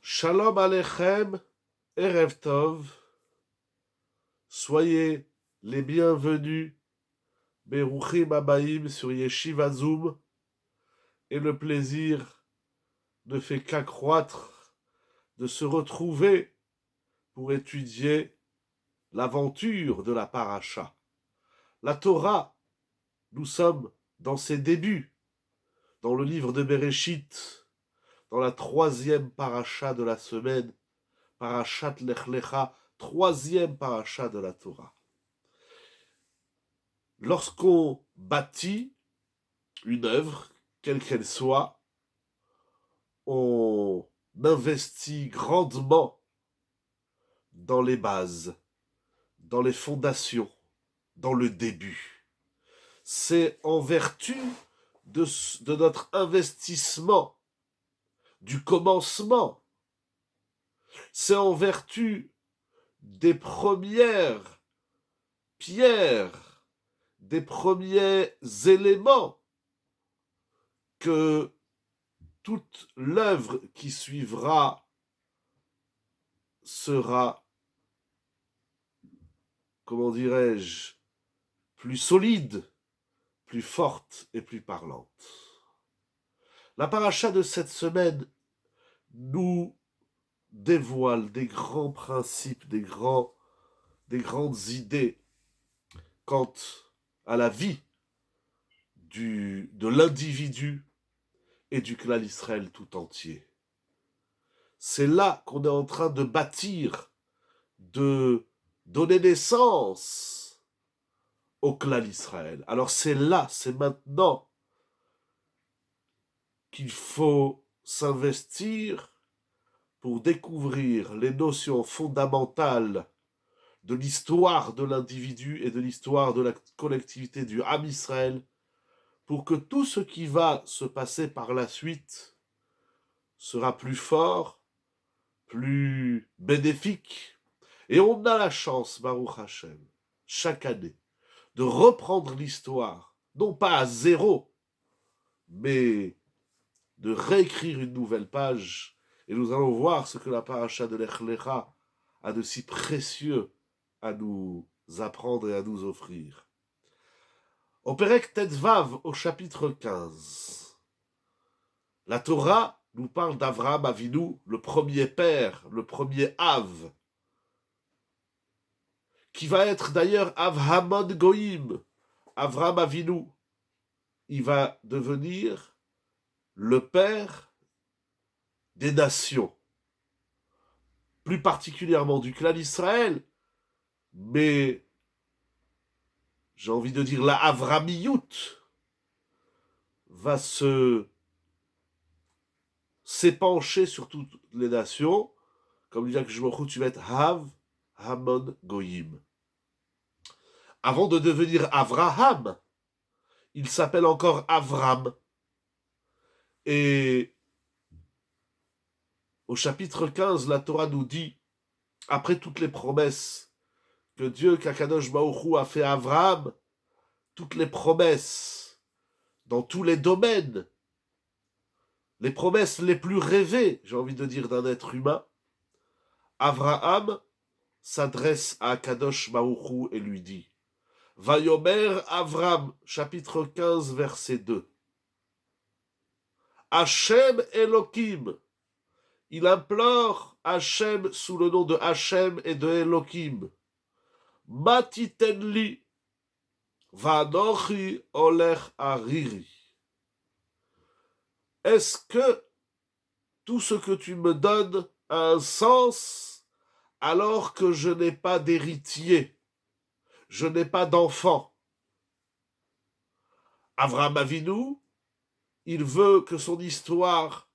Shalom Aleichem, Erev Tov, soyez les bienvenus, Beruchim Abaim sur Yeshiva Zoom, et le plaisir ne fait qu'accroître de se retrouver pour étudier l'aventure de la paracha. La Torah, nous sommes dans ses débuts, dans le livre de Bereshit, dans la troisième paracha de la semaine, Parashat Lech Lecha, troisième paracha de la Torah. Lorsqu'on bâtit une œuvre, quelle qu'elle soit, on investit grandement dans les bases, dans les fondations, dans le début. C'est en vertu de notre investissement, du commencement. C'est en vertu des premières pierres, des premiers éléments que toute l'œuvre qui suivra sera, comment dirais-je, plus solide, plus forte et plus parlante. La paracha de cette semaine nous dévoile des grands principes, des grandes idées quant à la vie de l'individu et du clan Israël tout entier. C'est là qu'on est en train de bâtir, de donner naissance au clan Israël. Alors c'est là, c'est maintenant qu'il faut s'investir pour découvrir les notions fondamentales de l'histoire de l'individu et de l'histoire de la collectivité du Ham Israël, pour que tout ce qui va se passer par la suite sera plus fort, plus bénéfique. Et on a la chance, Baruch Hashem, chaque année, de reprendre l'histoire, non pas à zéro, mais de réécrire une nouvelle page. Et nous allons voir ce que la paracha de Lech Lecha a de si précieux à nous apprendre et à nous offrir. Au Perek Tetvav, au chapitre 15, la Torah nous parle d'Avraham Avinu, le premier père, le premier Av, qui va être d'ailleurs Avhamon Goïm, Avraham Avinu. Il va devenir le père des nations, plus particulièrement du clan Israël, mais j'ai envie de dire la Avramiyut va s'épancher sur toutes les nations, comme dit que tu vas être Hav, Hamon, Goïm. Avant de devenir Avraham, il s'appelle encore Avram. Et au chapitre 15, la Torah nous dit, après toutes les promesses que Dieu, qu'Akadosh Baruch Hu a fait à Avraham, toutes les promesses dans tous les domaines, les promesses les plus rêvées, j'ai envie de dire, d'un être humain, Avraham s'adresse à Akadosh Baruch Hu et lui dit, Vayomer Avram, chapitre 15, verset 2. Hachem Elohim. Il implore Hachem sous le nom de Hachem et de Elohim. Matitenli. Vanochi olech ariri. Est-ce que tout ce que tu me donnes a un sens alors que je n'ai pas d'héritier, je n'ai pas d'enfant? Avraham Avinu, il veut que son histoire,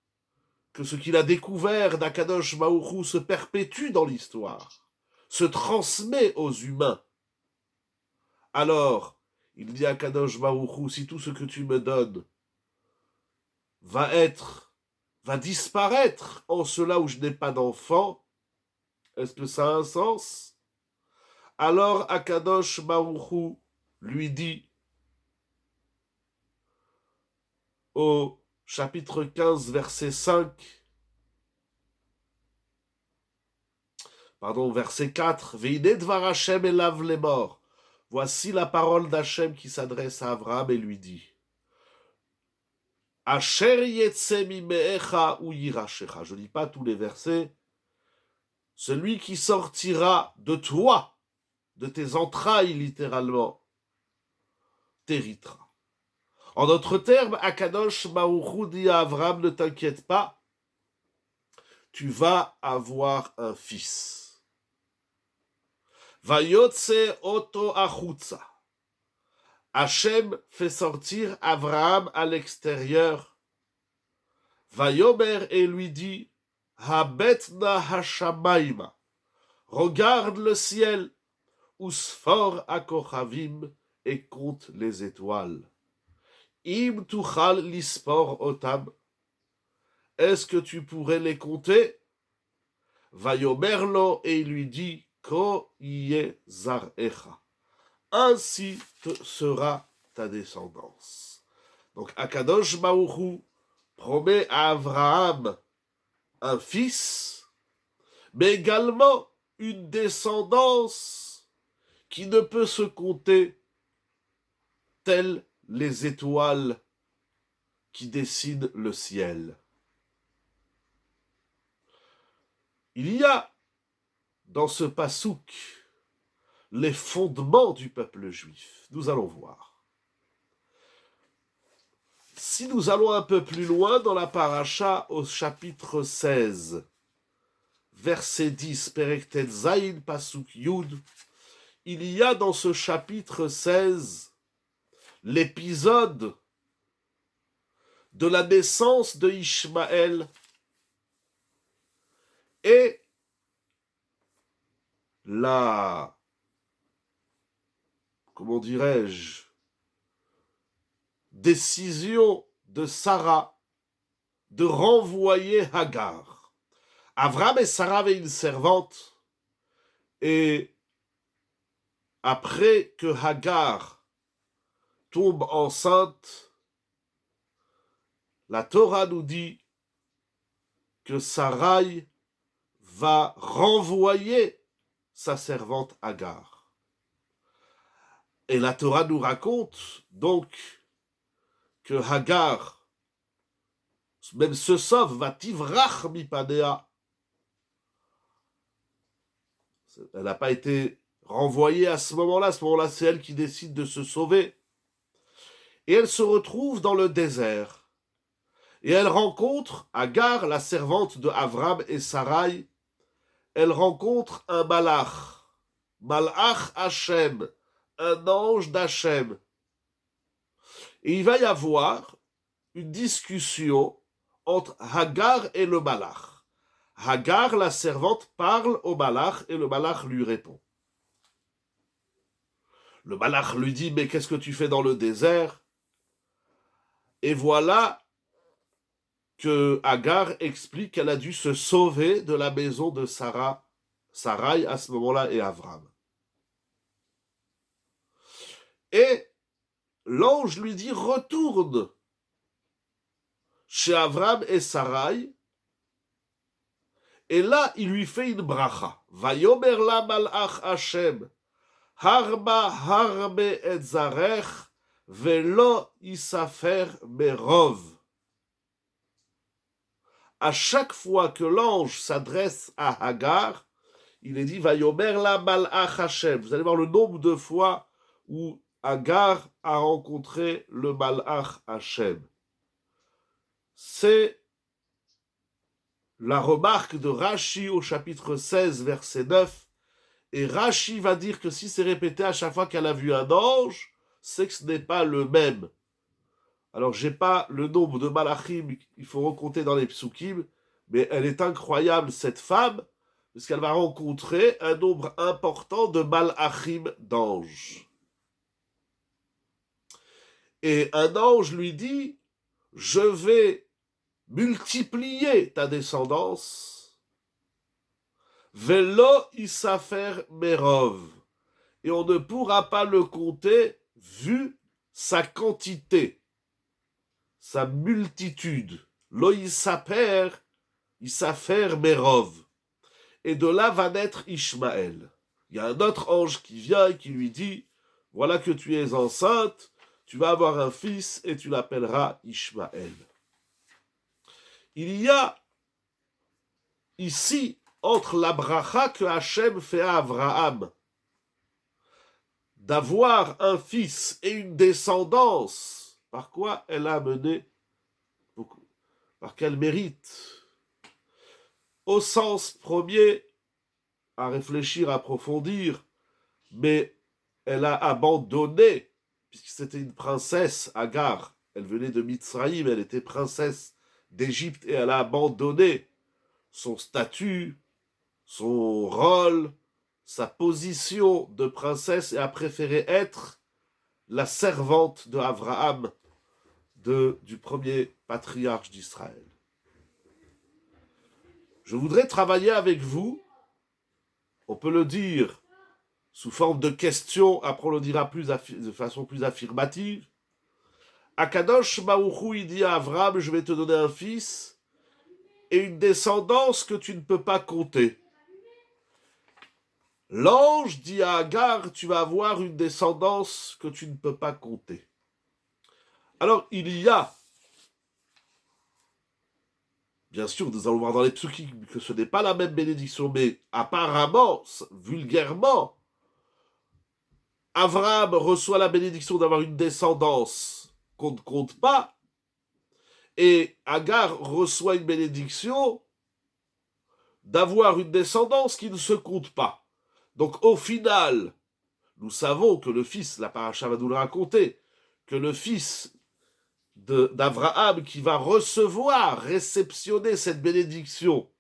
que ce qu'il a découvert d'Akadosh Baruch Hu se perpétue dans l'histoire, se transmet aux humains. Alors, il dit à Akadosh Baruch Hu, si tout ce que tu me donnes va disparaître en cela où je n'ai pas d'enfant, est-ce que ça a un sens? Alors Akadosh Baruch Hu lui dit au chapitre 15, verset 5, verset 4. Veine dvar Hashem elav lemor. Voici la parole d'Hachem qui s'adresse à Abraham et lui dit Asher yetze mimeecha ou yirashecha. Je ne lis pas tous les versets. Celui qui sortira de toi, de tes entrailles littéralement, t'héritera. En d'autres termes, Akadosh Baruch Hu dit à Abraham, ne t'inquiète pas, tu vas avoir un fils. Vayotse oto achutza. Hachem fait sortir Abraham à l'extérieur. Vayomer et lui dit, Habetna hashamayma. Regarde le ciel, usfor akochavim, et compte les étoiles. Im tuchal lispor otam. Est-ce que tu pourrais les compter? Vayomerlo, et il lui dit, Ko yeh zarecha. Ainsi te sera ta descendance. Donc Akadosh Baruch Hu promet à Abraham un fils, mais également une descendance qui ne peut se compter telles les étoiles qui dessinent le ciel. Il y a dans ce pasouk les fondements du peuple juif. Nous allons voir. Si nous allons un peu plus loin dans la paracha au chapitre 16, verset 10, Perek Zayin Pasuk Yud, il y a dans ce chapitre 16 l'épisode de la naissance de Ishmaël et la, comment dirais-je, décision de Sarah de renvoyer Hagar. Avram et Sarah avaient une servante et après que Hagar tombe enceinte, la Torah nous dit que Sarai va renvoyer sa servante Hagar. Et la Torah nous raconte donc que Hagar même se sauve, va tivrach mipadea. Elle n'a pas été renvoyée à ce moment-là. À ce moment-là, c'est elle qui décide de se sauver. Et elle se retrouve dans le désert. Et elle rencontre Hagar, la servante de Avram et Sarai. Elle rencontre un malach, Malach Hashem, un ange d'Hachem. Et il va y avoir une discussion entre Hagar et le malach. Hagar, la servante, parle au malach et le malach lui répond. Le malach lui dit, mais qu'est-ce que tu fais dans le désert? Et voilà que Hagar explique qu'elle a dû se sauver de la maison de Sarai à ce moment-là et Avram. Et l'ange lui dit, retourne chez Avram et Sarai. Et là, il lui fait une bracha. Vayomer la malach Hashem, harba harbe et zarech, velo isafer merov. À chaque fois que l'ange s'adresse à Hagar, il est dit Vayomer la malach Hashem. Vous allez voir le nombre de fois où Hagar a rencontré le malach Hashem. C'est la remarque de Rashi au chapitre 16, verset 9. Et Rashi va dire que si c'est répété à chaque fois qu'elle a vu un ange, c'est que ce n'est pas le même. Alors, j'ai pas le nombre de malachim, il faut recompter dans les psukim, mais elle est incroyable, cette femme, parce qu'elle va rencontrer un nombre important de malachim d'anges. Et un ange lui dit, je vais multiplier ta descendance, velo isafer merov, et on ne pourra pas le compter vu sa quantité, sa multitude, lo isafer merov. et de là va naître Ishmaël. Il y a un autre ange qui vient et qui lui dit, voilà que tu es enceinte, tu vas avoir un fils et tu l'appelleras Ishmaël. Il y a ici, entre la bracha que Hachem fait à Abraham, d'avoir un fils et une descendance, par quoi elle a mené, par quel mérite, au sens premier, à réfléchir, à approfondir, mais elle a abandonné, puisque c'était une princesse, Agar, elle venait de Mitzraïm, elle était princesse d'Égypte, et elle a abandonné son statut, son rôle, sa position de princesse, et a préféré être la servante de Abraham, du premier patriarche d'Israël. Je voudrais travailler avec vous, on peut le dire sous forme de questions, après on le dira de façon plus affirmative. Akadosh Baruch Hu, il dit à Abraham, je vais te donner un fils et une descendance que tu ne peux pas compter. L'ange dit à Agar, tu vas avoir une descendance que tu ne peux pas compter. Alors, il y a, bien sûr, nous allons voir dans les psukim que ce n'est pas la même bénédiction, mais apparemment, vulgairement, Abraham reçoit la bénédiction d'avoir une descendance qu'on ne compte pas, et Agar reçoit une bénédiction d'avoir une descendance qui ne se compte pas. Donc au final, nous savons que le fils, la paracha va nous le raconter, que le fils d'Abraham qui va réceptionner cette bénédiction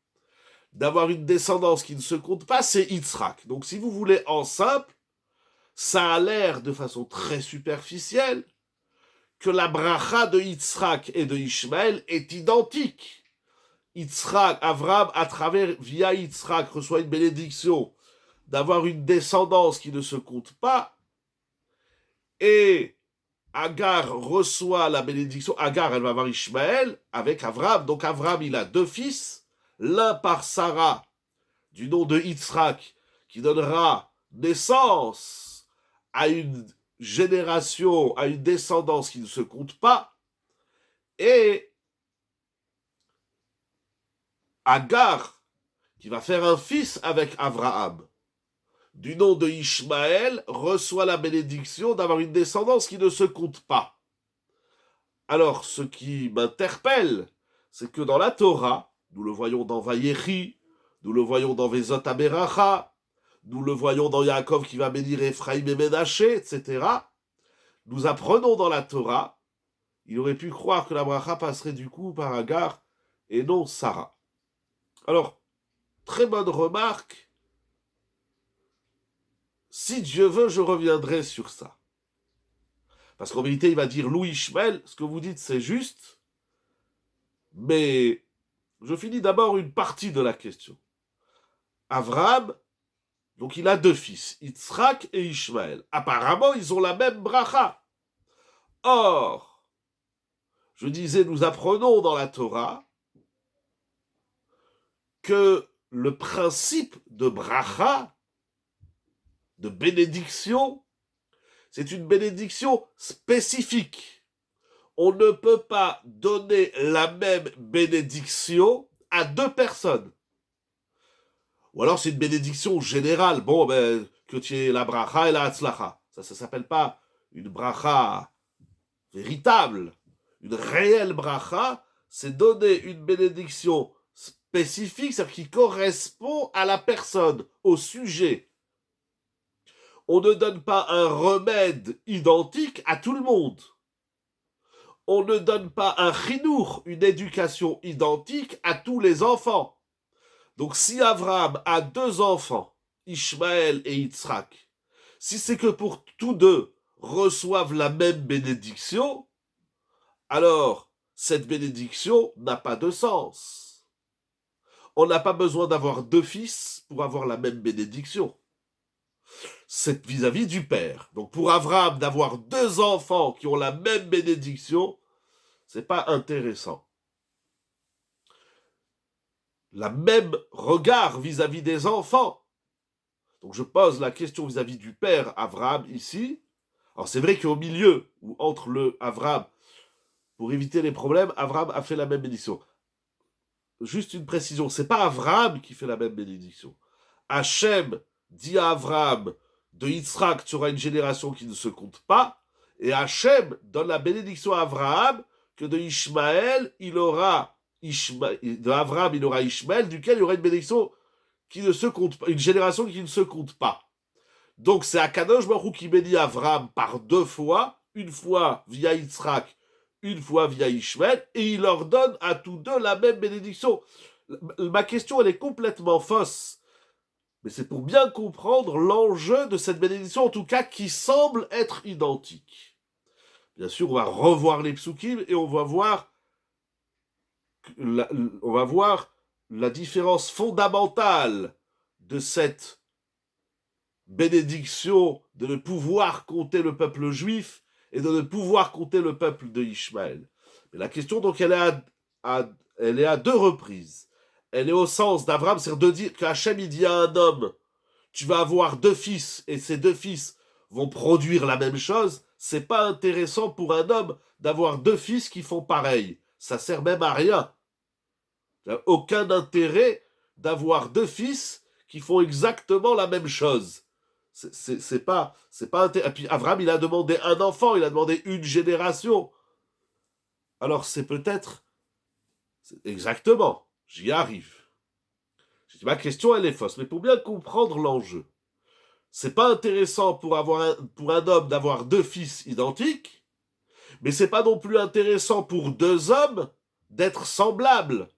d'avoir une descendance qui ne se compte pas, c'est Yitzhak. Donc si vous voulez en simple, ça a l'air de façon très superficielle que la bracha de Yitzhak et de Ishmaël est identique. Yitzhak, Abraham, via Yitzhak, reçoit une bénédiction d'avoir une descendance qui ne se compte pas, et Agar reçoit la bénédiction, Agar, elle va avoir Ishmaël avec Abraham, donc Abraham, il a deux fils, l'un par Sarah, du nom de Yitzhak, qui donnera naissance à une génération, à une descendance qui ne se compte pas, et Agar, qui va faire un fils avec Abraham, du nom de Ishmaël, reçoit la bénédiction d'avoir une descendance qui ne se compte pas. Alors, ce qui m'interpelle, c'est que dans la Torah, nous le voyons dans Vayechi, nous le voyons dans Vezot Aberacha, nous le voyons dans Yaakov qui va bénir Ephraïm et Ménaché, etc. Nous apprenons dans la Torah, il aurait pu croire que la bracha passerait du coup par Agar et non Sarah. Alors, très bonne remarque. Si Dieu veut, je reviendrai sur ça. Parce qu'en vérité, il va dire Louis Ishmael, ce que vous dites, c'est juste. Mais je finis d'abord une partie de la question. Abraham, donc il a deux fils, Yitzhak et Ishmaël. Apparemment, ils ont la même bracha. Or, je disais, nous apprenons dans la Torah que le principe de bracha, de bénédiction, c'est une bénédiction spécifique. On ne peut pas donner la même bénédiction à deux personnes. Ou alors c'est une bénédiction générale. Bon, que tu aies la bracha et la hatzlacha. Ça s'appelle pas une bracha véritable. Une réelle bracha, c'est donner une bénédiction spécifique, c'est-à-dire qui correspond à la personne, au sujet. On ne donne pas un remède identique à tout le monde. On ne donne pas un chinour, une éducation identique à tous les enfants. Donc si Abraham a deux enfants, Ishmaël et Yitzhak, si c'est que pour tous deux reçoivent la même bénédiction, alors cette bénédiction n'a pas de sens. On n'a pas besoin d'avoir deux fils pour avoir la même bénédiction. C'est vis-à-vis du père. Donc pour Abraham d'avoir deux enfants qui ont la même bénédiction, c'est pas intéressant. la même regard vis-à-vis des enfants. Donc je pose la question vis-à-vis du père Abraham ici. Alors c'est vrai qu'au milieu, ou entre le Abraham, pour éviter les problèmes, Abraham a fait la même bénédiction. Juste une précision, c'est pas Abraham qui fait la même bénédiction. Hachem dit à Abraham, de Yitzhak, tu auras une génération qui ne se compte pas, et Hachem donne la bénédiction à Abraham que de Ishmaël, il aura de Abraham, il aura Ishmaël, duquel il y aura une bénédiction qui ne se compte pas, une génération qui ne se compte pas. Donc c'est Akadosh Baruch Hu qui bénit Abraham par deux fois, une fois via Yitzhak, une fois via Ishmaël, et il leur donne à tous deux la même bénédiction. Ma question, elle est complètement fausse, mais c'est pour bien comprendre l'enjeu de cette bénédiction, en tout cas, qui semble être identique. Bien sûr, on va revoir les psukim et on va voir la différence fondamentale de cette bénédiction de ne pouvoir compter le peuple juif et de ne pouvoir compter le peuple de Ishmaël. Mais la question, donc, elle est à deux reprises. Elle est au sens d'Abraham, c'est-à-dire de dire qu'Hachem, il dit à un homme, tu vas avoir deux fils, et ces deux fils vont produire la même chose. C'est pas intéressant pour un homme d'avoir deux fils qui font pareil. Ça sert même à rien. Il n'y a aucun intérêt d'avoir deux fils qui font exactement la même chose. C'est pas intéressant. Et puis Abraham, il a demandé un enfant, il a demandé une génération. Alors c'est peut-être... Exactement, j'y arrive. Ma question, elle est fausse, mais pour bien comprendre l'enjeu, c'est pas intéressant pour un homme d'avoir deux fils identiques, mais c'est pas non plus intéressant pour deux hommes d'être semblables.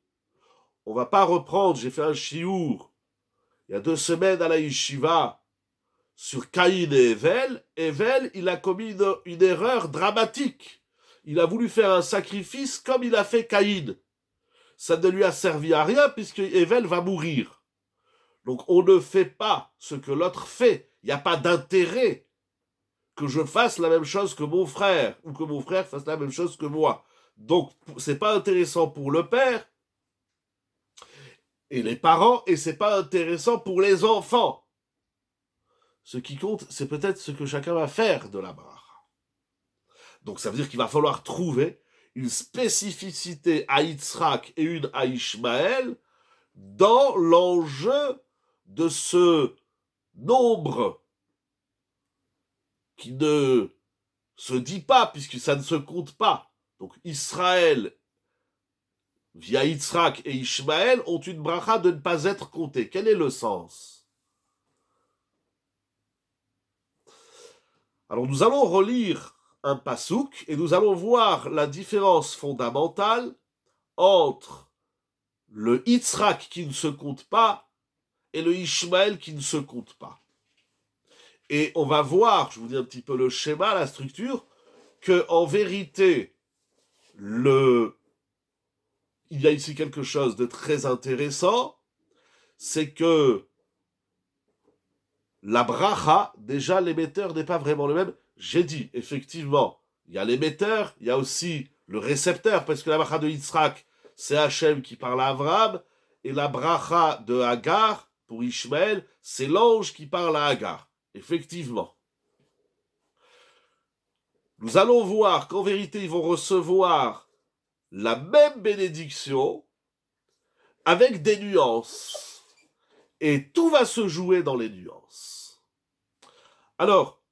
On va pas reprendre, j'ai fait un chiour il y a 2 semaines à la yeshiva sur Caïn et Evel. Evel, il a commis une erreur dramatique. Il a voulu faire un sacrifice comme il a fait Caïn. Ça ne lui a servi à rien puisque Evel va mourir. Donc on ne fait pas ce que l'autre fait. Il n'y a pas d'intérêt que je fasse la même chose que mon frère ou que mon frère fasse la même chose que moi. Donc c'est pas intéressant pour le père et les parents et c'est pas intéressant pour les enfants. Ce qui compte, c'est peut-être ce que chacun va faire de la bracha. Donc ça veut dire qu'il va falloir trouver une spécificité à Yitzhak et une à Ishmaël dans l'enjeu de ce nombre qui ne se dit pas, puisque ça ne se compte pas. Donc Israël, via Yitzhak et Ishmaël, ont une bracha de ne pas être comptés. Quel est le sens? Alors nous allons relire un pasouk et nous allons voir la différence fondamentale entre le Yitzhak qui ne se compte pas et le Ishmaël qui ne se compte pas. Et on va voir, je vous dis un petit peu le schéma, la structure, que en vérité, il y a ici quelque chose de très intéressant, c'est que la bracha, déjà l'émetteur n'est pas vraiment le même. J'ai dit, effectivement, il y a l'émetteur, il y a aussi le récepteur, parce que la bracha de Yitzhak, c'est Hachem qui parle à Abraham, et la bracha de Hagar, pour Ishmaël, c'est l'ange qui parle à Hagar. Effectivement. Nous allons voir qu'en vérité, ils vont recevoir la même bénédiction avec des nuances. Et tout va se jouer dans les nuances. Alors,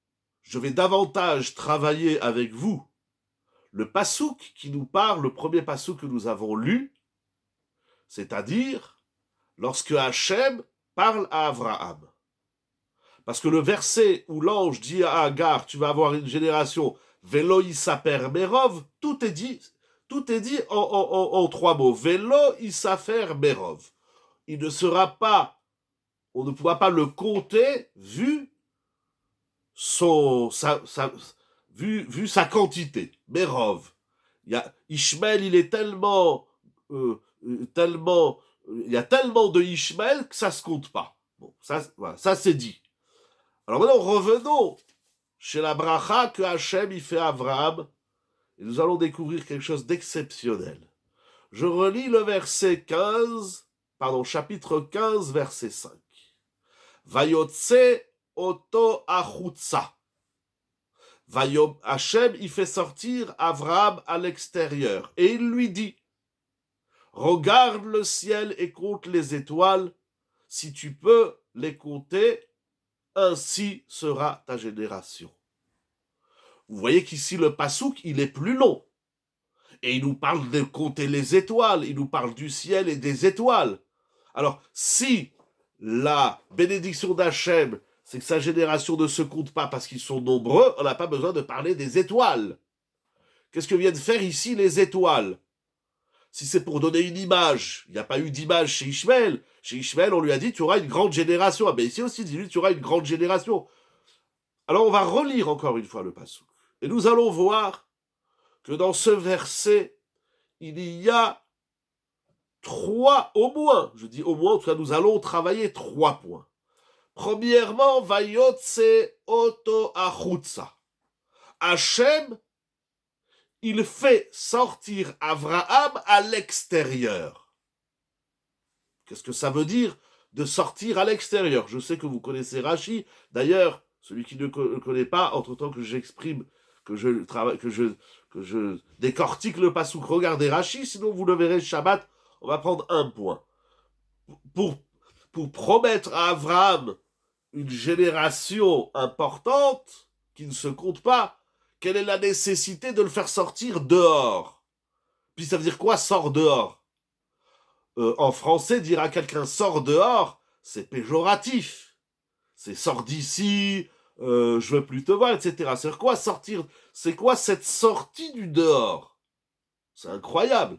je vais davantage travailler avec vous le pasouk qui nous parle, le premier pasouk que nous avons lu, c'est-à-dire lorsque Hachem parle à Abraham. Parce que le verset où l'ange dit à Hagar, tu vas avoir une génération, Velo Isaper Merov, tout est dit en 3 mots. Velo Isaper Merov. Il ne sera pas, on ne pourra pas le compter vu sa quantité. Merov. Ishmael, il est tellement, il y a tellement de Ishmael que ça se compte pas. Bon, voilà, ça c'est dit. Alors maintenant, revenons chez la bracha que Hachem y fait à Abraham, et nous allons découvrir quelque chose d'exceptionnel. Je relis le verset 15 chapitre 15, verset 5. Vayotse oto achutza. Hachem, il fait sortir Abraham à l'extérieur. Et il lui dit, regarde le ciel et compte les étoiles. Si tu peux les compter, ainsi sera ta génération. Vous voyez qu'ici, le pasouk, il est plus long. Et il nous parle de compter les étoiles. Il nous parle du ciel et des étoiles. Alors, si la bénédiction d'Hachem, c'est que sa génération ne se compte pas parce qu'ils sont nombreux, on n'a pas besoin de parler des étoiles. Qu'est-ce que viennent faire ici les étoiles? Si c'est pour donner une image, il n'y a pas eu d'image chez Ishmaël. Chez Ishmaël, on lui a dit, tu auras une grande génération. Ah ben ici aussi, dis-lui, tu auras une grande génération. Alors on va relire encore une fois le passouk. Et nous allons voir que dans ce verset, il y a au moins, je dis au moins, en tout cas nous allons travailler 3 points. Premièrement, Vayotse oto achutza. Hachem, il fait sortir Abraham à l'extérieur. Qu'est-ce que ça veut dire de sortir à l'extérieur? Je sais que vous connaissez Rashi. D'ailleurs, celui qui ne connaît pas, entre-temps que j'exprime, que je décortique le passouk, regardez Rashi, sinon vous le verrez Shabbat, on va prendre un point. Pour promettre à Abraham une génération importante qui ne se compte pas, quelle est la nécessité de le faire sortir dehors? Puis ça veut dire quoi, sort dehors? En français, dire à quelqu'un sort dehors, c'est péjoratif. C'est sort d'ici, je veux plus te voir, etc. C'est quoi sortir? C'est quoi cette sortie du dehors? C'est incroyable.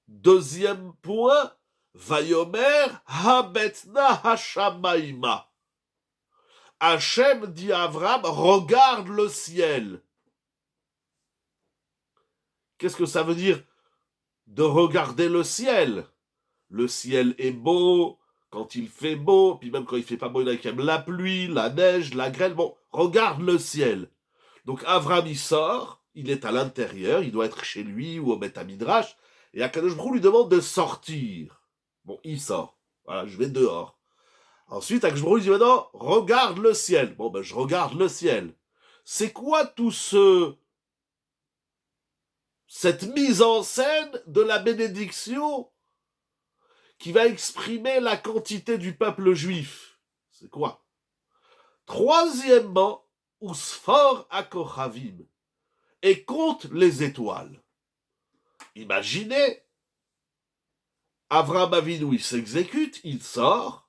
Deuxième point, Vayomer habetna hashamaima. Hachem dit à Abraham, regarde le ciel. Qu'est-ce que ça veut dire de regarder le ciel? Le ciel est beau, quand il fait beau, puis même quand il fait pas beau, il y en a qui aiment la pluie, la neige, la grêle. Bon, regarde le ciel. Donc Abraham, il sort, il est à l'intérieur, il doit être chez lui ou au Beth Midrash, et Akadosh Baruch Hu lui demande de sortir. Bon, il sort. Voilà, je vais dehors. Ensuite, Akadosh Baruch Hu dit maintenant, regarde le ciel. Bon, ben je regarde le ciel. C'est quoi tout cette mise en scène de la bénédiction qui va exprimer la quantité du peuple juif? C'est quoi? Troisièmement, Usfor Akochavim, et compte les étoiles. Imaginez, Avraham Avinu, il s'exécute, il sort,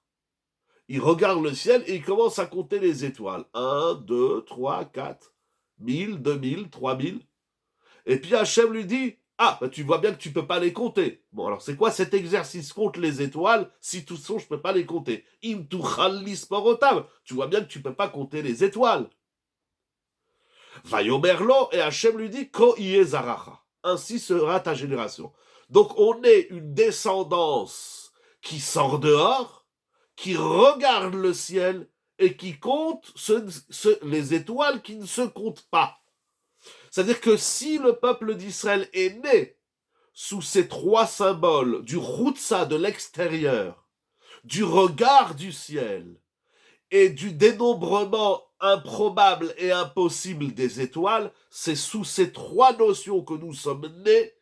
il regarde le ciel et il commence à compter les étoiles. 1, 2, 3, 4, 1000, 2000, 3000. Et puis Hachem lui dit, ah, bah tu vois bien que tu peux pas les compter. Bon, alors c'est quoi cet exercice? Compte les étoiles, si tout sont, je peux pas les compter. Im tuchal lisporotav. Tu vois bien que tu peux pas compter les étoiles. Vayomerlo, et Hachem lui dit, ko zaracha. Ainsi sera ta génération. Donc on est une descendance qui sort dehors, qui regarde le ciel et qui compte les étoiles qui ne se comptent pas. C'est-à-dire que si le peuple d'Israël est né sous ces 3 symboles du routsa de l'extérieur, du regard du ciel et du dénombrement improbable et impossible des étoiles, c'est sous ces 3 notions que nous sommes nés,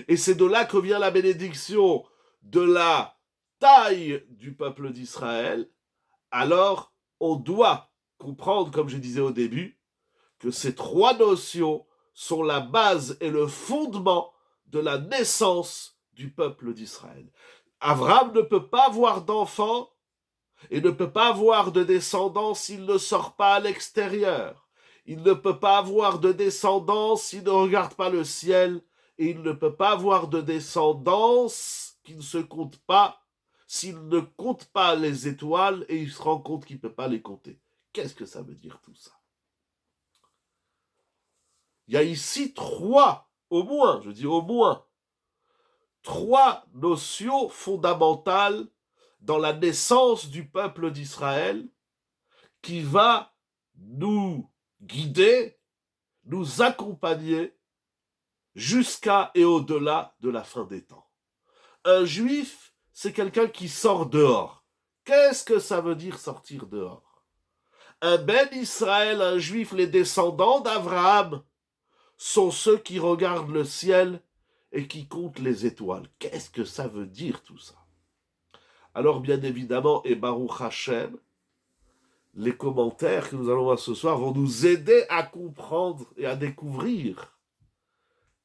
et c'est de là que vient la bénédiction de la taille du peuple d'Israël. Alors on doit comprendre, comme je disais au début, que ces 3 notions sont la base et le fondement de la naissance du peuple d'Israël. Abraham ne peut pas avoir d'enfant et ne peut pas avoir de descendants s'il ne sort pas à l'extérieur. Il ne peut pas avoir de descendance s'il ne regarde pas le ciel, et il ne peut pas avoir de descendance qui ne se compte pas s'il ne compte pas les étoiles et il se rend compte qu'il ne peut pas les compter. Qu'est-ce que ça veut dire tout ça? Il y a ici 3, au moins, je dis au moins, 3 notions fondamentales dans la naissance du peuple d'Israël qui va nous guider, nous accompagner jusqu'à et au-delà de la fin des temps. Un juif, c'est quelqu'un qui sort dehors. Qu'est-ce que ça veut dire sortir dehors? Un Ben Israël, un juif, les descendants d'Abraham, sont ceux qui regardent le ciel et qui comptent les étoiles. Qu'est-ce que ça veut dire tout ça? Alors bien évidemment, et Baruch Hashem, les commentaires que nous allons voir ce soir vont nous aider à comprendre et à découvrir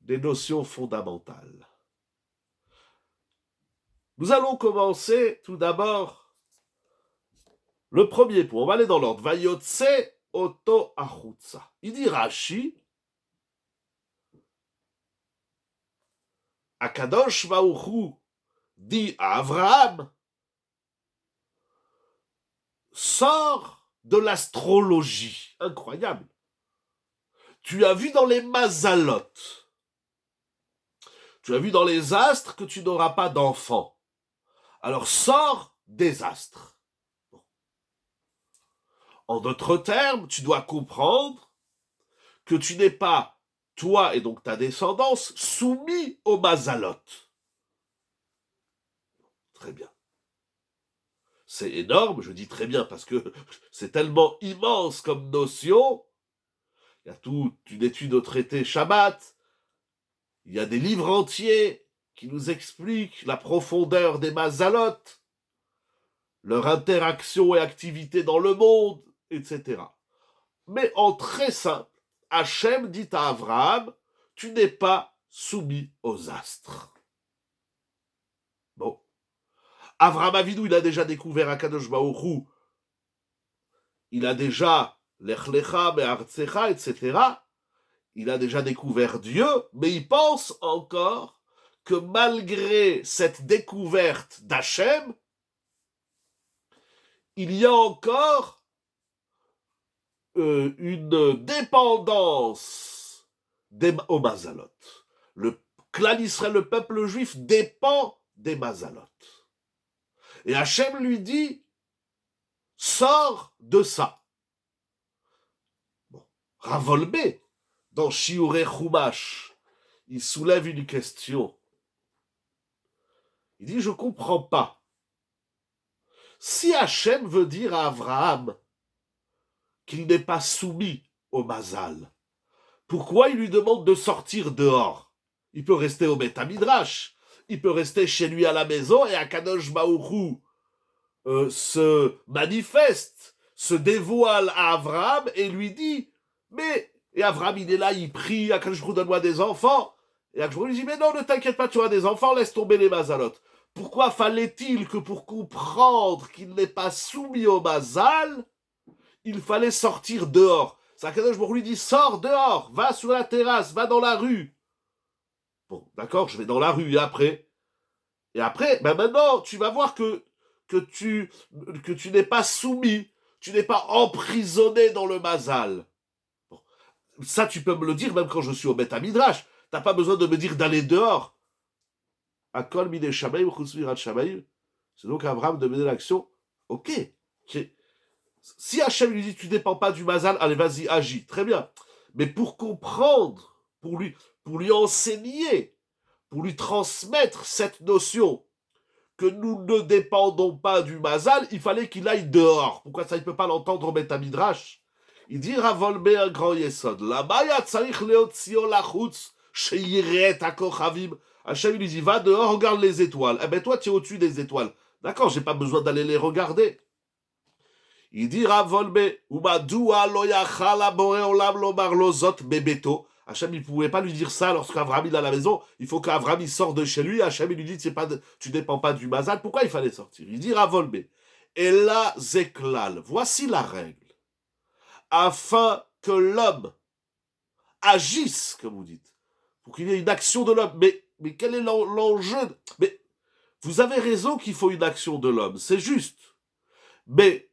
des notions fondamentales. Nous allons commencer tout d'abord le premier point. On va aller dans l'ordre. Vayotse oto achutza. Il dit Rashi, Akadosh Baruch Hu dit à Abraham, sors de l'astrologie. Incroyable. Tu as vu dans les mazalotes, tu as vu dans les astres que tu n'auras pas d'enfant. Alors sors des astres. En d'autres termes, tu dois comprendre que tu n'es pas, toi et donc ta descendance, soumis aux mazalotes. Très bien. C'est énorme, je dis très bien, parce que c'est tellement immense comme notion. Il y a toute une étude au traité Shabbat. Il y a des livres entiers qui nous expliquent la profondeur des mazalotes, leur interaction et activité dans le monde, etc. Mais en très simple, Hachem dit à Abraham, tu n'es pas soumis aux astres. Bon. Abraham Avinu, il a déjà découvert Akadosh Baruch Hu. Il a déjà Lech Lecha, Be'artzecha, etc. Il a déjà découvert Dieu, mais il pense encore que malgré cette découverte d'Hachem, il y a encore une dépendance aux mazalotes. Le clan Israël, le peuple juif, dépend des mazalotes. Et Hachem lui dit, sors de ça. Bon. Ravolbé, dans Shiurei Chumash, il soulève une question. Il dit, je ne comprends pas. Si Hachem veut dire à Abraham qu'il n'est pas soumis au mazal, pourquoi il lui demande de sortir dehors? Il peut rester au Beth Midrash, il peut rester chez lui à la maison et Akadosh Baruch Hu se manifeste, se dévoile à Abraham et lui dit, mais, et Abraham il est là, il prie, Akadosh Baruch Hu donne-moi des enfants, et Akadosh Baruch Hu lui dit, mais non, ne t'inquiète pas, tu auras des enfants, laisse tomber les mazalotes. Pourquoi fallait-il que pour comprendre qu'il n'est pas soumis au mazal, il fallait sortir dehors? Akadosh Baruch Hu lui dit, sors dehors, va sur la terrasse, va dans la rue. Bon, d'accord, je vais dans la rue, et après, ben maintenant, tu vas voir que tu n'es pas soumis, tu n'es pas emprisonné dans le mazal. Bon, ça, tu peux me le dire même quand je suis au Beth Midrash. T'as pas besoin de me dire d'aller dehors. Akol mine shamayim chusvirat shamayim. C'est donc Abraham de mener l'action. Ok. Si Hachem lui dit tu dépends pas du mazal, allez vas-y, agis. Très bien. Mais pour comprendre, pour lui enseigner, pour lui transmettre cette notion que nous ne dépendons pas du mazal, il fallait qu'il aille dehors. Pourquoi ça, il ne peut pas l'entendre au Beth Midrash? Il dit Ravolbe un grand yesod. La maya tzarich leotzio lachutz sheyiret hakochavim. Hachem lui dit va dehors, regarde les étoiles. Eh ben toi tu es au-dessus des étoiles. D'accord, j'ai pas besoin d'aller les regarder. Il dit Ravolbe umadua lo yachala boré olam lomar lozot bebeto. Hachem, il ne pouvait pas lui dire ça lorsqu'Abraham il est à la maison. Il faut qu'Abraham il sorte de chez lui. Hachem, il lui dit tu ne dépends pas du mazal. Pourquoi il fallait sortir? Il dit Ravolbe. Et là, Zeklal. Voici la règle. Afin que l'homme agisse, comme vous dites. Pour qu'il y ait une action de l'homme. Mais quel est l'enjeu? Mais vous avez raison qu'il faut une action de l'homme. C'est juste. Mais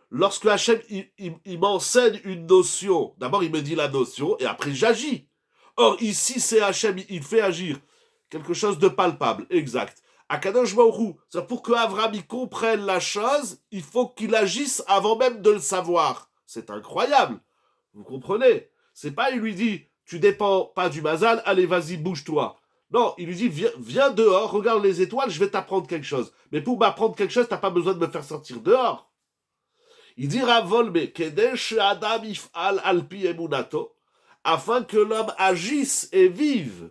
lorsque Hachem, il m'enseigne une notion, d'abord il me dit la notion, et après j'agis. Or, ici, c'est Hachem, il fait agir. Quelque chose de palpable, exact. Akadosh Baruch Hu, c'est pour que Abraham il comprenne la chose, il faut qu'il agisse avant même de le savoir. C'est incroyable. Vous comprenez? C'est pas, il lui dit, tu dépends pas du mazal, allez, vas-y, bouge-toi. Non, il lui dit, viens dehors, regarde les étoiles, je vais t'apprendre quelque chose. Mais pour m'apprendre quelque chose, t'as pas besoin de me faire sortir dehors. Il dit Ravolme, Kedesh Adam if'al alpi emunato, afin que l'homme agisse et vive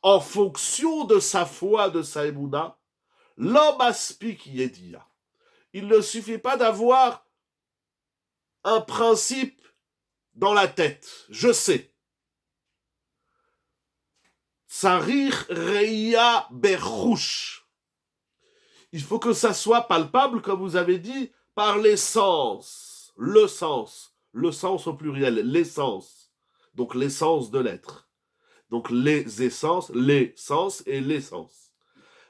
en fonction de sa foi, de sa émouna, l'homme aspic yedia. Il ne suffit pas d'avoir un principe dans la tête. Je sais. Tsarir reia berrouche. Il faut que ça soit palpable, comme vous avez dit, par les sens. Le sens au pluriel, l'essence. Donc l'essence de l'être. Donc les essences, les sens et l'essence.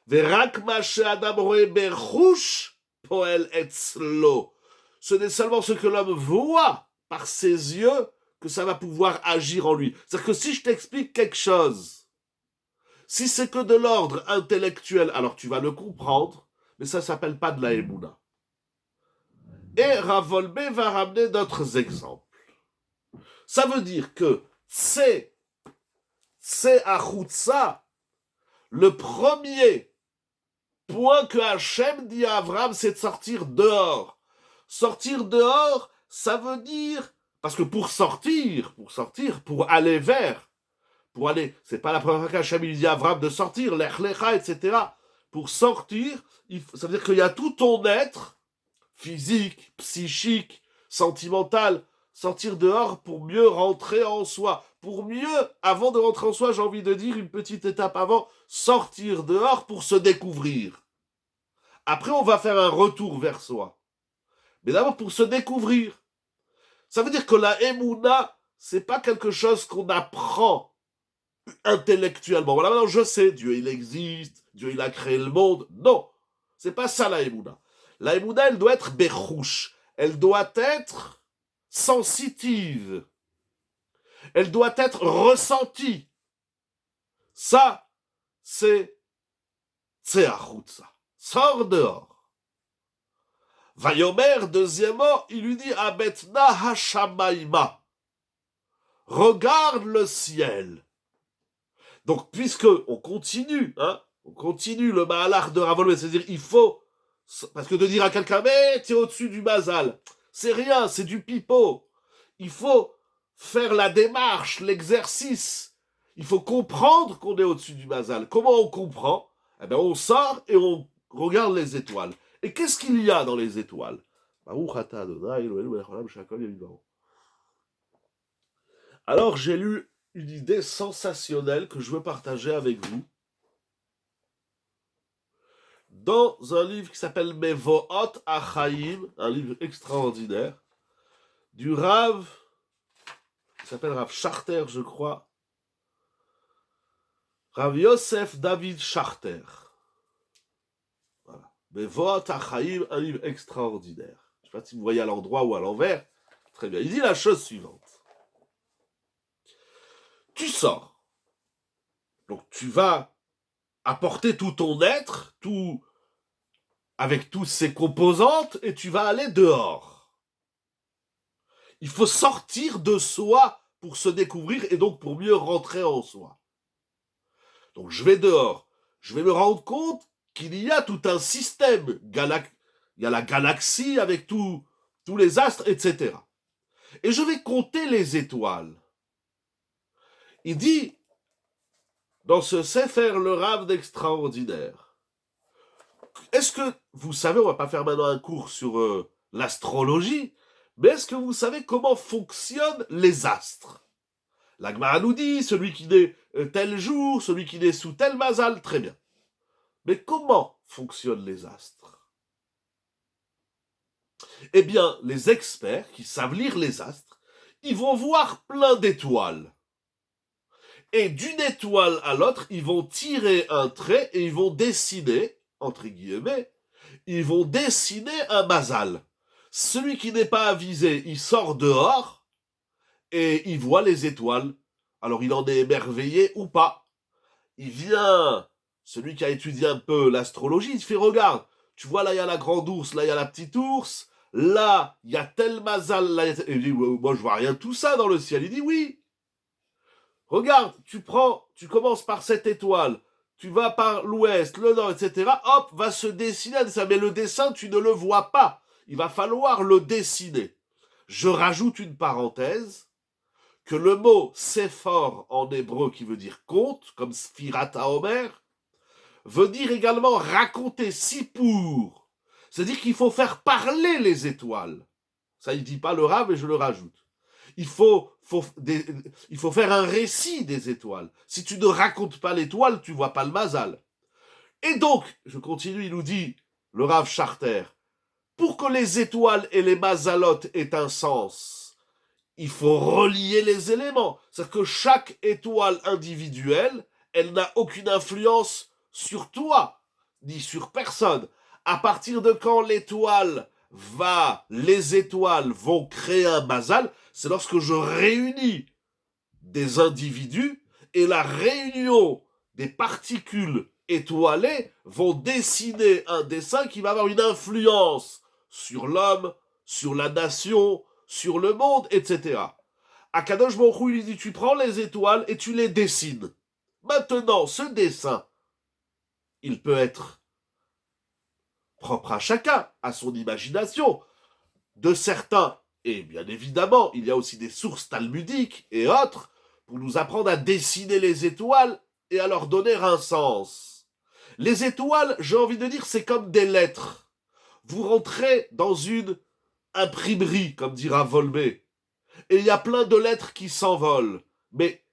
Verak mache adam roe berrouche poel etzlo. Ce n'est seulement ce que l'homme voit par ses yeux que ça va pouvoir agir en lui. C'est-à-dire que si je t'explique quelque chose, si c'est que de l'ordre intellectuel, alors tu vas le comprendre, mais ça ne s'appelle pas de la émouna. Et Ravolbe va ramener d'autres exemples. Ça veut dire que c'est Achutza, le premier point que Hachem dit à Avram, c'est de sortir dehors. Sortir dehors, ça veut dire, parce que pour sortir, pour aller vers, c'est pas la première fois qu'Hachem dit à Avram de sortir, l'Echlecha, etc. Pour sortir, ça veut dire qu'il y a tout ton être, physique, psychique, sentimental, sortir dehors pour mieux rentrer en soi. Pour mieux, avant de rentrer en soi, j'ai envie de dire une petite étape avant, sortir dehors pour se découvrir. Après, on va faire un retour vers soi. Mais d'abord pour se découvrir. Ça veut dire que la Emouna, c'est pas quelque chose qu'on apprend intellectuellement. Voilà, maintenant je sais, Dieu il existe, Dieu il a créé le monde. Non, c'est pas ça la Emouna. La Emouna, elle doit être béchouche. Elle doit être sensitive. Elle doit être ressentie. Ça, c'est Tseachutza. Sors dehors. Vayomer, deuxièmement, il lui dit Abetna Hashamaima. Regarde le ciel. Donc, puisque on continue le Mahalar de Ravolme, c'est-à-dire il faut, parce que de dire à quelqu'un, mais t'es au-dessus du Mazal, c'est rien, c'est du pipeau. Il faut faire la démarche, l'exercice. Il faut comprendre qu'on est au-dessus du Mazal. Comment on comprend? Eh bien, on sort et on regarde les étoiles. Et qu'est-ce qu'il y a dans les étoiles? Alors, j'ai lu une idée sensationnelle que je veux partager avec vous dans un livre qui s'appelle Mevohot Achaim, un livre extraordinaire, du Rav, qui s'appelle Rav Schachter, je crois, Rav Yosef David Schachter. Voilà. Mevohot Achaim, un livre extraordinaire. Je ne sais pas si vous voyez à l'endroit ou à l'envers. Très bien. Il dit la chose suivante. Tu sors. Donc tu vas apporter tout ton être, tout avec toutes ses composantes, et tu vas aller dehors. Il faut sortir de soi pour se découvrir et donc pour mieux rentrer en soi. Donc je vais dehors. Je vais me rendre compte qu'il y a tout un système. Il y a la galaxie avec tous les astres, etc. Et je vais compter les étoiles. Il dit, dans ce Sefer, le Rav d'extraordinaire, est-ce que vous savez, on va pas faire maintenant un cours sur l'astrologie, mais est-ce que vous savez comment fonctionnent les astres? La Gemara nous dit, celui qui naît tel jour, celui qui naît sous tel mazal, très bien. Mais comment fonctionnent les astres? Eh bien, les experts qui savent lire les astres, ils vont voir plein d'étoiles. Et d'une étoile à l'autre, ils vont tirer un trait et ils vont dessiner, entre guillemets, ils vont dessiner un mazal. Celui qui n'est pas avisé, il sort dehors et il voit les étoiles. Alors il en est émerveillé ou pas. Il vient, celui qui a étudié un peu l'astrologie, il fait regarde, tu vois là il y a la grande ours, là il y a la petite ours, là il y a tel mazal, là, et il dit moi je vois rien de tout ça dans le ciel. Il dit oui. Regarde, tu commences par cette étoile, tu vas par l'ouest, le nord, etc. Hop, va se dessiner un dessin. Mais le dessin, tu ne le vois pas. Il va falloir le dessiner. Je rajoute une parenthèse que le mot séphor en hébreu, qui veut dire conte, comme Sphirat HaOmer, veut dire également raconter sipour. C'est-à-dire qu'il faut faire parler les étoiles. Ça, il dit pas le Rav, mais je le rajoute. Il faut faire un récit des étoiles. Si tu ne racontes pas l'étoile, tu vois pas le mazal. Et donc, je continue, il nous dit, le Rav Charter, pour que les étoiles et les mazalotes aient un sens, il faut relier les éléments. C'est-à-dire que chaque étoile individuelle, elle n'a aucune influence sur toi, ni sur personne. À partir de quand les étoiles vont créer un mazal, c'est lorsque je réunis des individus et la réunion des particules étoilées vont dessiner un dessin qui va avoir une influence sur l'homme, sur la nation, sur le monde, etc. Akadosh Baruch Hu, il dit, tu prends les étoiles et tu les dessines. Maintenant, ce dessin, il peut être propre à chacun, à son imagination. De certains, et bien évidemment, il y a aussi des sources talmudiques et autres, pour nous apprendre à dessiner les étoiles et à leur donner un sens. Les étoiles, j'ai envie de dire, c'est comme des lettres. Vous rentrez dans une imprimerie, comme dira Volbé, et il y a plein de lettres qui s'envolent. Mais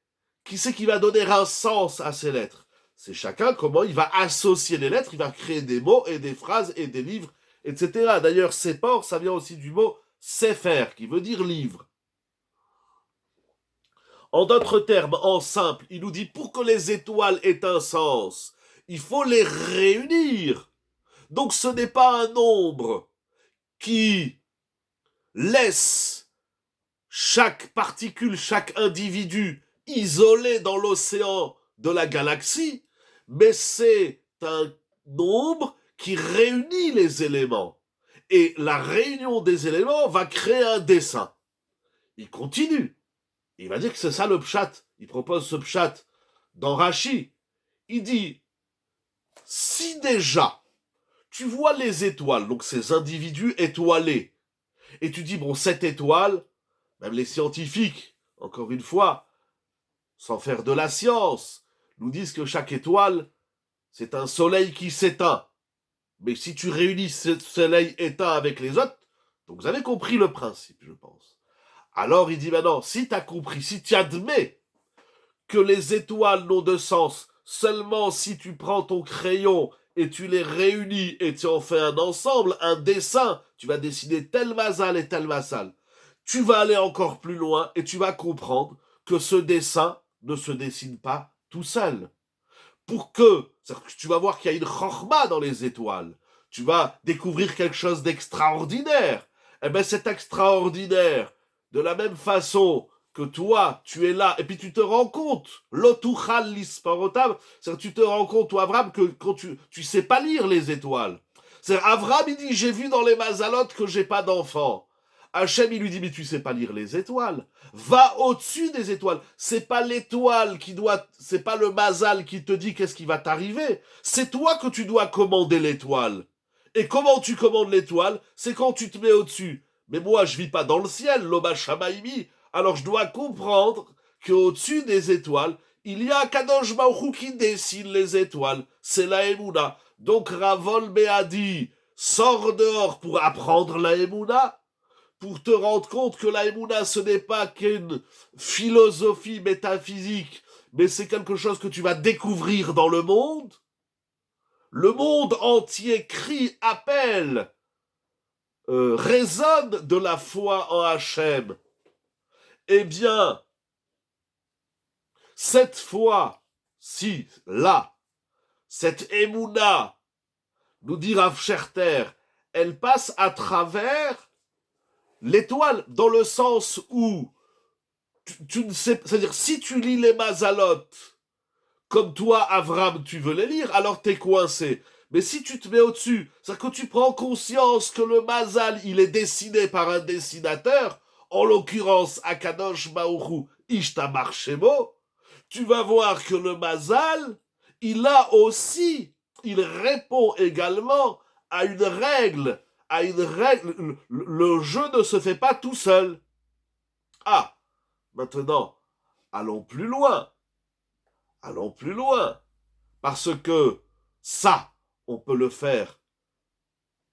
qui c'est qui va donner un sens à ces lettres? C'est chacun comment il va associer les lettres, il va créer des mots et des phrases et des livres, etc. D'ailleurs, sépor, ça vient aussi du mot sefer, qui veut dire livre. En d'autres termes, en simple, il nous dit pour que les étoiles aient un sens, il faut les réunir. Donc ce n'est pas un nombre qui laisse chaque particule, chaque individu isolé dans l'océan de la galaxie, mais c'est un nombre qui réunit les éléments. Et la réunion des éléments va créer un dessin. Il continue. Il va dire que c'est ça le pshat. Il propose ce pshat dans Rashi. Il dit, si déjà tu vois les étoiles, donc ces individus étoilés, et tu dis, bon, cette étoile, même les scientifiques, encore une fois, sans faire de la science, nous disent que chaque étoile, c'est un soleil qui s'éteint. Mais si tu réunis ce soleil éteint avec les autres, donc vous avez compris le principe, je pense. Alors il dit maintenant, si tu as compris, si tu admets que les étoiles n'ont de sens seulement si tu prends ton crayon et tu les réunis et tu en fais un ensemble, un dessin, tu vas dessiner tel mazal et tel mazal. Tu vas aller encore plus loin et tu vas comprendre que ce dessin ne se dessine pas tout seul. C'est-à-dire que tu vas voir qu'il y a une chorma dans les étoiles. Tu vas découvrir quelque chose d'extraordinaire. Eh bien, c'est extraordinaire. De la même façon que toi, tu es là, et puis tu te rends compte, l'otuchal lisparotam, c'est-à-dire que tu te rends compte, toi, Avram, que quand tu sais pas lire les étoiles. C'est-à-dire, Avram, il dit, j'ai vu dans les mazalotes que j'ai pas d'enfant. Hachem, il lui dit, mais tu sais pas lire les étoiles. Va au-dessus des étoiles. C'est pas l'étoile c'est pas le mazal qui te dit qu'est-ce qui va t'arriver. C'est toi que tu dois commander l'étoile. Et comment tu commandes l'étoile? C'est quand tu te mets au-dessus. Mais moi, je vis pas dans le ciel, l'Oba Shamaïmi. Alors je dois comprendre qu'au-dessus des étoiles, il y a Kadosh Baruch Hu qui dessine les étoiles. C'est la Emouna. Donc Ravol Beadi sort dehors pour apprendre la Emouna, pour te rendre compte que la Emouna, ce n'est pas qu'une philosophie métaphysique, mais c'est quelque chose que tu vas découvrir dans le monde. Le monde entier crie, appelle, résonne de la foi en Hachem. Eh bien, cette foi, si, là, cette Emouna, nous dit Rav Scherter, elle passe à travers l'étoile, dans le sens où tu ne sais, c'est-à-dire si tu lis les mazalotes comme toi, Avram, tu veux les lire, alors t'es coincé. Mais si tu te mets au-dessus, c'est-à-dire que tu prends conscience que le mazal, il est dessiné par un dessinateur, en l'occurrence Akadosh Baruch Hu Ishtamar Shemo, tu vas voir que le mazal, il répond également à une règle. Le jeu ne se fait pas tout seul. Ah, maintenant, allons plus loin. Allons plus loin. Parce que ça, on peut le faire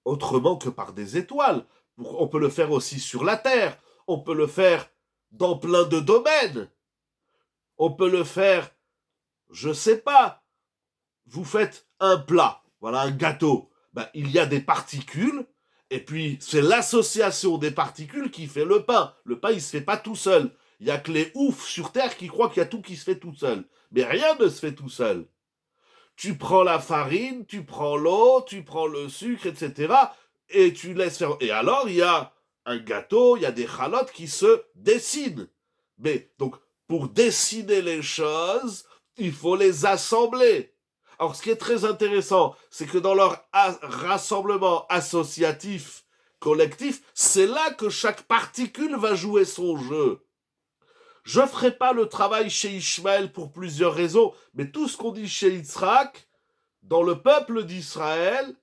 autrement que par des étoiles. On peut le faire aussi sur la Terre. On peut le faire dans plein de domaines. On peut le faire, je sais pas, vous faites un plat, voilà, un gâteau. Ben, il y a des particules, et puis c'est l'association des particules qui fait le pain. Le pain, il se fait pas tout seul. Il y a que les oufs sur Terre qui croient qu'il y a tout qui se fait tout seul. Mais rien ne se fait tout seul. Tu prends la farine, tu prends l'eau, tu prends le sucre, etc. Et tu laisses faire. Et alors, il y a un gâteau, il y a des chalotes qui se dessinent. Mais donc, pour dessiner les choses, il faut les assembler. Alors, ce qui est très intéressant, c'est que dans leur rassemblement associatif collectif, c'est là que chaque particule va jouer son jeu. Je ne ferai pas le travail chez Ishmaël pour plusieurs raisons, mais tout ce qu'on dit chez Yitzhak, dans le peuple d'Israël,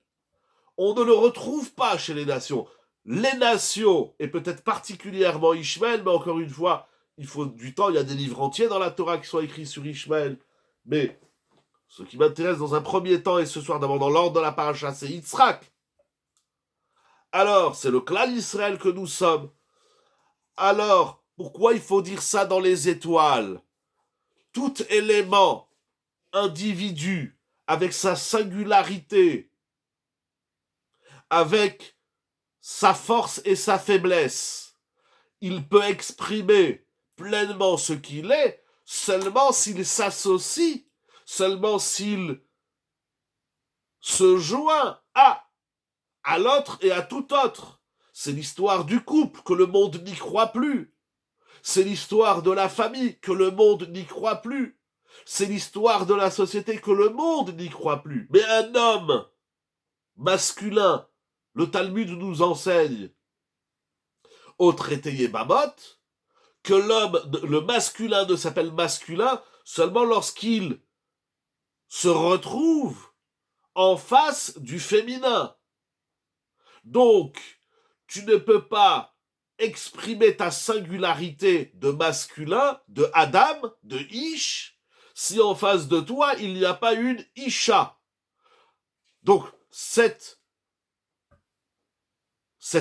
on ne le retrouve pas chez les nations. Les nations, et peut-être particulièrement Ishmaël, mais encore une fois, il faut du temps, il y a des livres entiers dans la Torah qui sont écrits sur Ishmaël. Mais ce qui m'intéresse dans un premier temps, et ce soir d'abord dans l'ordre de la paracha, c'est Yitzhak. Alors, c'est le clan d'Israël que nous sommes. Alors, pourquoi il faut dire ça dans les étoiles? Tout élément, individu, avec sa singularité, avec sa force et sa faiblesse, il peut exprimer pleinement ce qu'il est seulement s'il s'associe, seulement s'il se joint à l'autre et à tout autre. C'est l'histoire du couple que le monde n'y croit plus. C'est l'histoire de la famille que le monde n'y croit plus. C'est l'histoire de la société que le monde n'y croit plus. Mais un homme masculin, le Talmud nous enseigne au traité Yébamot que le masculin ne s'appelle masculin seulement lorsqu'il se retrouve en face du féminin. Donc, tu ne peux pas exprimer ta singularité de masculin, de Adam, de Ish, si en face de toi, il n'y a pas une Isha. Donc, cette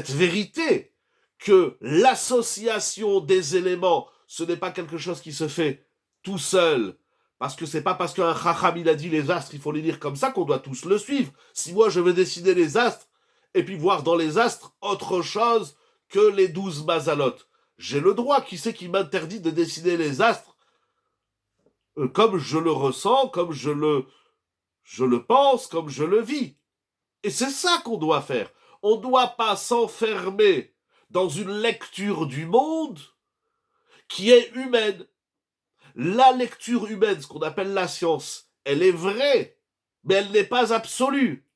vérité que l'association des éléments, ce n'est pas quelque chose qui se fait tout seul, parce que c'est pas parce qu'un chacham il a dit les astres, il faut les lire comme ça qu'on doit tous le suivre. Si moi je veux dessiner les astres, et puis voir dans les astres autre chose que les 12 mazalotes, j'ai le droit. Qui c'est qui m'interdit de dessiner les astres comme je le ressens, comme je le pense, comme je le vis? Et c'est ça qu'on doit faire. On ne doit pas s'enfermer dans une lecture du monde qui est humaine. La lecture humaine, ce qu'on appelle la science, elle est vraie, mais elle n'est pas absolue,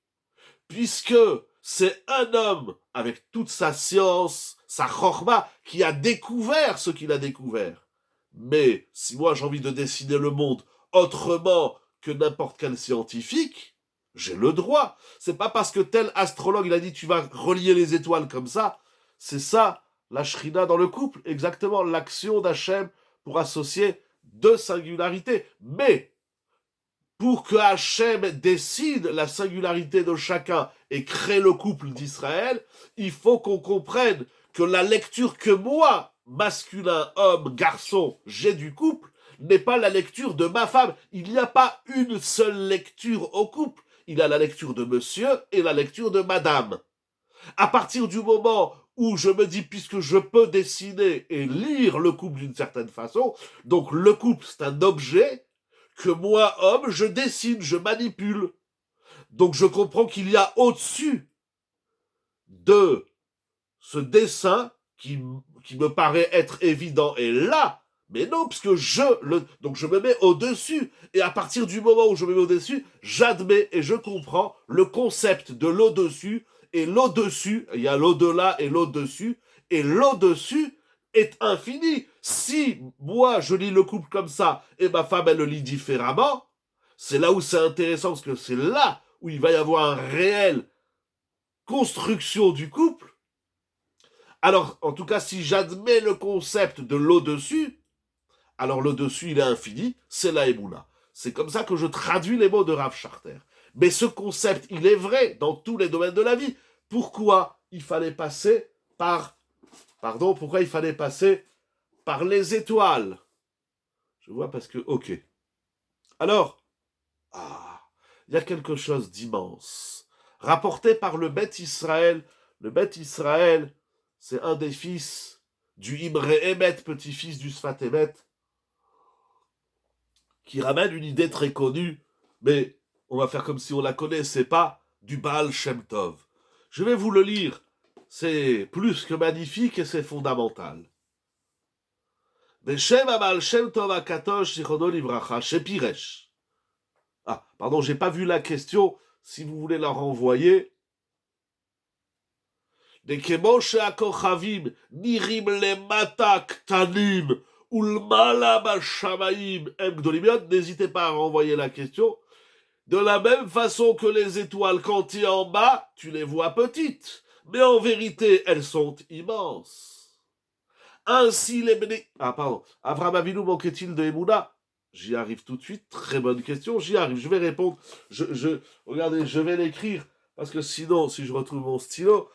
puisque c'est un homme, avec toute sa science, sa chorma, qui a découvert ce qu'il a découvert. Mais si moi j'ai envie de dessiner le monde autrement que n'importe quel scientifique, j'ai le droit. C'est pas parce que tel astrologue il a dit tu vas relier les étoiles comme ça. C'est ça la shrina dans le couple, exactement l'action d'Hachem pour associer deux singularités. Mais pour que Hachem décide la singularité de chacun et crée le couple d'Israël, il faut qu'on comprenne que la lecture que moi, masculin, homme, garçon, j'ai du couple, n'est pas la lecture de ma femme. Il n'y a pas une seule lecture au couple. Il y a la lecture de monsieur et la lecture de madame. À partir du moment où je me dis, puisque je peux dessiner et lire le couple d'une certaine façon, donc le couple c'est un objet que moi, homme, je dessine, je manipule. Donc je comprends qu'il y a au-dessus de ce dessin qui me paraît être évident et là, mais non, puisque donc je me mets au-dessus. Et à partir du moment où je me mets au-dessus, j'admets et je comprends le concept de l'au-dessus. Et l'au-dessus, il y a l'au-delà et l'au-dessus. Et l'au-dessus est infini. Si moi je lis le couple comme ça et ma femme elle le lit différemment, c'est là où c'est intéressant parce que c'est là où il va y avoir une réelle construction du couple. Alors, en tout cas, si j'admets le concept de l'au-dessus, alors l'au-dessus, il est infini, c'est la Emouna. C'est comme ça que je traduis les mots de Rav Charter. Mais ce concept, il est vrai dans tous les domaines de la vie. Pourquoi il fallait passer par... Pardon, pourquoi il fallait passer par les étoiles? Je vois parce que... Ok. Alors, il y a quelque chose d'immense. Rapporté par le Beth Israël. Le Beth Israël, c'est un des fils du Imre Emet, petit-fils du Sfat Emet, qui ramène une idée très connue, mais on va faire comme si on la connaissait pas, du Baal Shem Tov. Je vais vous le lire. C'est plus que magnifique et c'est fondamental. Beshem Baal Shem Tov Akatosh Zichrono Livracha Shepiresh. Ah, pardon, j'ai pas vu la question. Si vous voulez la renvoyer. וכמו שהכוכבים נראים למטה קטנים ולמעלה בשמיים הם גדולים מאוד, n'hésitez pas à renvoyer la question. De la même façon que les étoiles, quand tu es en bas, tu les vois petites, mais en vérité, elles sont immenses. Ainsi les béné... Ah, pardon. Avraham Avinu manquait-il de Emouna? J'y arrive tout de suite. Très bonne question. J'y arrive. Je vais répondre. Regardez, je vais l'écrire parce que sinon, si je retrouve mon stylo,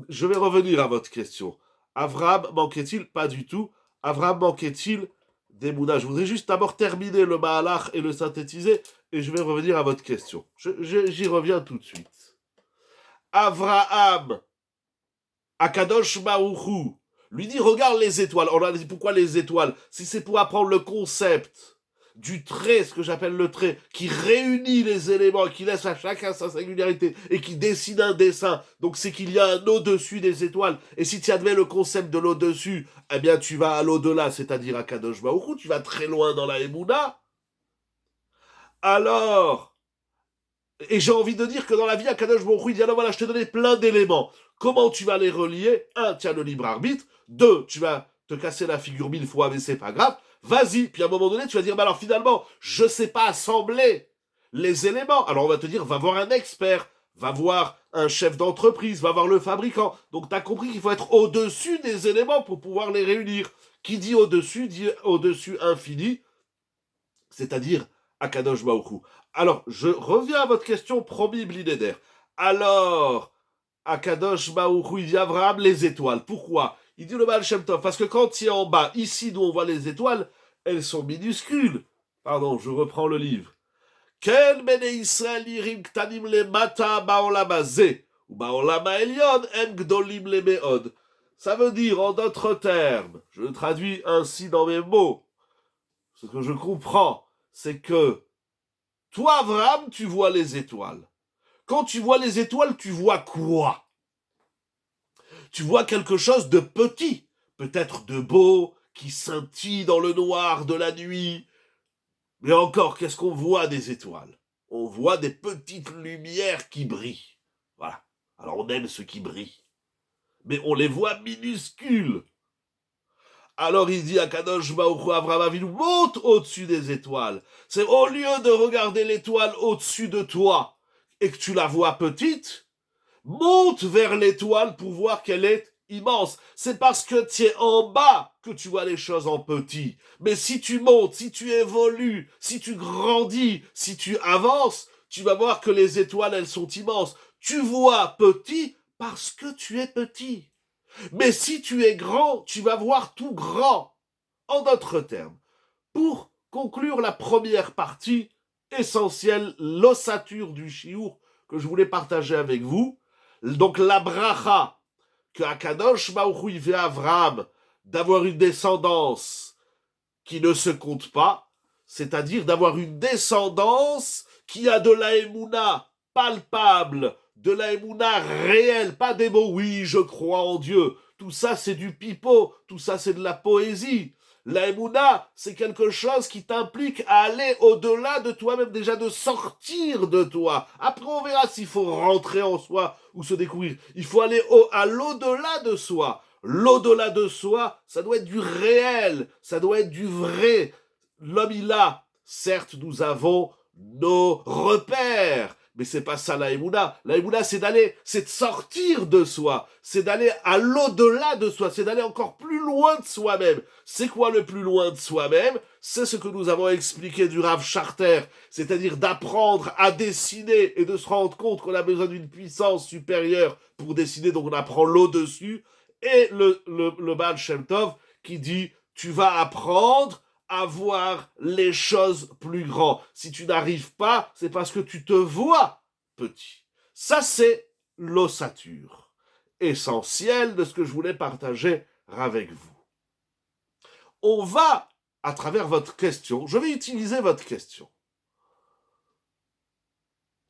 je vais revenir à votre question. Avraham manquait-il? Pas du tout. Avraham manquait-il d'Emouna? Je voudrais juste d'abord terminer le Mahalach et le synthétiser et je vais revenir à votre question. J'y reviens tout de suite. Avraham, Akadosh Baruch lui dit, regarde les étoiles. On a dit, pourquoi les étoiles? Si c'est pour apprendre le concept du trait, ce que j'appelle le trait, qui réunit les éléments, qui laisse à chacun sa singularité, et qui dessine un dessin, donc c'est qu'il y a un au-dessus des étoiles, et si tu admets le concept de l'au-dessus, eh bien tu vas à l'au-delà, c'est-à-dire à Kadosh Baruch Hu, tu vas très loin dans la Emouna. Alors, et j'ai envie de dire que dans la vie, à Kadosh Baruch Hu, il dit, alors voilà, je t'ai donné plein d'éléments. Comment tu vas les relier? 1, tu as le libre arbitre. 2, tu vas te casser la figure 1000 fois, mais c'est pas grave. Vas-y. Puis à un moment donné, tu vas dire, bah alors finalement, je sais pas assembler les éléments. Alors on va te dire, va voir un expert, va voir un chef d'entreprise, va voir le fabricant. Donc tu as compris qu'il faut être au-dessus des éléments pour pouvoir les réunir. Qui dit au-dessus infini, c'est-à-dire Akadosh Baruch Hu. Alors, je reviens à votre question, promis Blinéder. Alors, Akadosh Baruch Hu, il dit Abraham, les étoiles. Pourquoi? Il dit le Baal Shem Tov, parce que quand il est en bas, ici, nous on voit les étoiles, elles sont minuscules. Pardon, je reprends le livre. Ken bene Israël yirim ktanim le mata baolam hazeh, ou baolam ha'elyon en gdolim le me'od. Ça veut dire, en d'autres termes, je le traduis ainsi dans mes mots, ce que je comprends, c'est que toi, Abraham, tu vois les étoiles. Quand tu vois les étoiles, tu vois quoi? Tu vois quelque chose de petit, peut-être de beau, qui scintille dans le noir de la nuit. Mais encore, qu'est-ce qu'on voit des étoiles? On voit des petites lumières qui brillent. Voilà. Alors on aime ce qui brille. Mais on les voit minuscules. Alors il dit à Kadosh Baruch Hu, Avraham Avinu, monte au-dessus des étoiles. C'est au lieu de regarder l'étoile au-dessus de toi et que tu la vois petite, monte vers l'étoile pour voir qu'elle est immense. C'est parce que tu es en bas que tu vois les choses en petit. Mais si tu montes, si tu évolues, si tu grandis, si tu avances, tu vas voir que les étoiles, elles sont immenses. Tu vois petit parce que tu es petit. Mais si tu es grand, tu vas voir tout grand. En d'autres termes, pour conclure la première partie essentielle, l'ossature du chiour que je voulais partager avec vous, donc la bracha que Akadosh Baruch Hu fait à Avraham d'avoir une descendance qui ne se compte pas, c'est-à-dire d'avoir une descendance qui a de la émouna palpable, de la émouna réelle, pas des mots, oui, je crois en Dieu. Tout ça, c'est du pipeau, tout ça, c'est de la poésie. La émouna, c'est quelque chose qui t'implique à aller au-delà de toi-même, déjà de sortir de toi. Après, on verra s'il faut rentrer en soi ou se découvrir. Il faut aller à l'au-delà de soi. l'au-delà de soi, ça doit être du réel, ça doit être du vrai. L'homme, il a, certes, nous avons nos repères, mais c'est pas ça la Emouna. La Emouna, c'est de sortir de soi, c'est d'aller à l'au-delà de soi, c'est d'aller encore plus loin de soi-même. C'est quoi le plus loin de soi-même? C'est ce que nous avons expliqué du Rav Charter, c'est-à-dire d'apprendre à dessiner et de se rendre compte qu'on a besoin d'une puissance supérieure pour dessiner, donc on apprend l'au-dessus, et le Baal Shem Tov qui dit tu vas apprendre à voir les choses plus grands. Si tu n'arrives pas, c'est parce que tu te vois petit. Ça, c'est l'ossature essentielle de ce que je voulais partager avec vous. On va, à travers votre question, je vais utiliser votre question.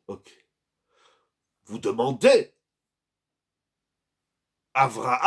Ok. Vous demandez Avraham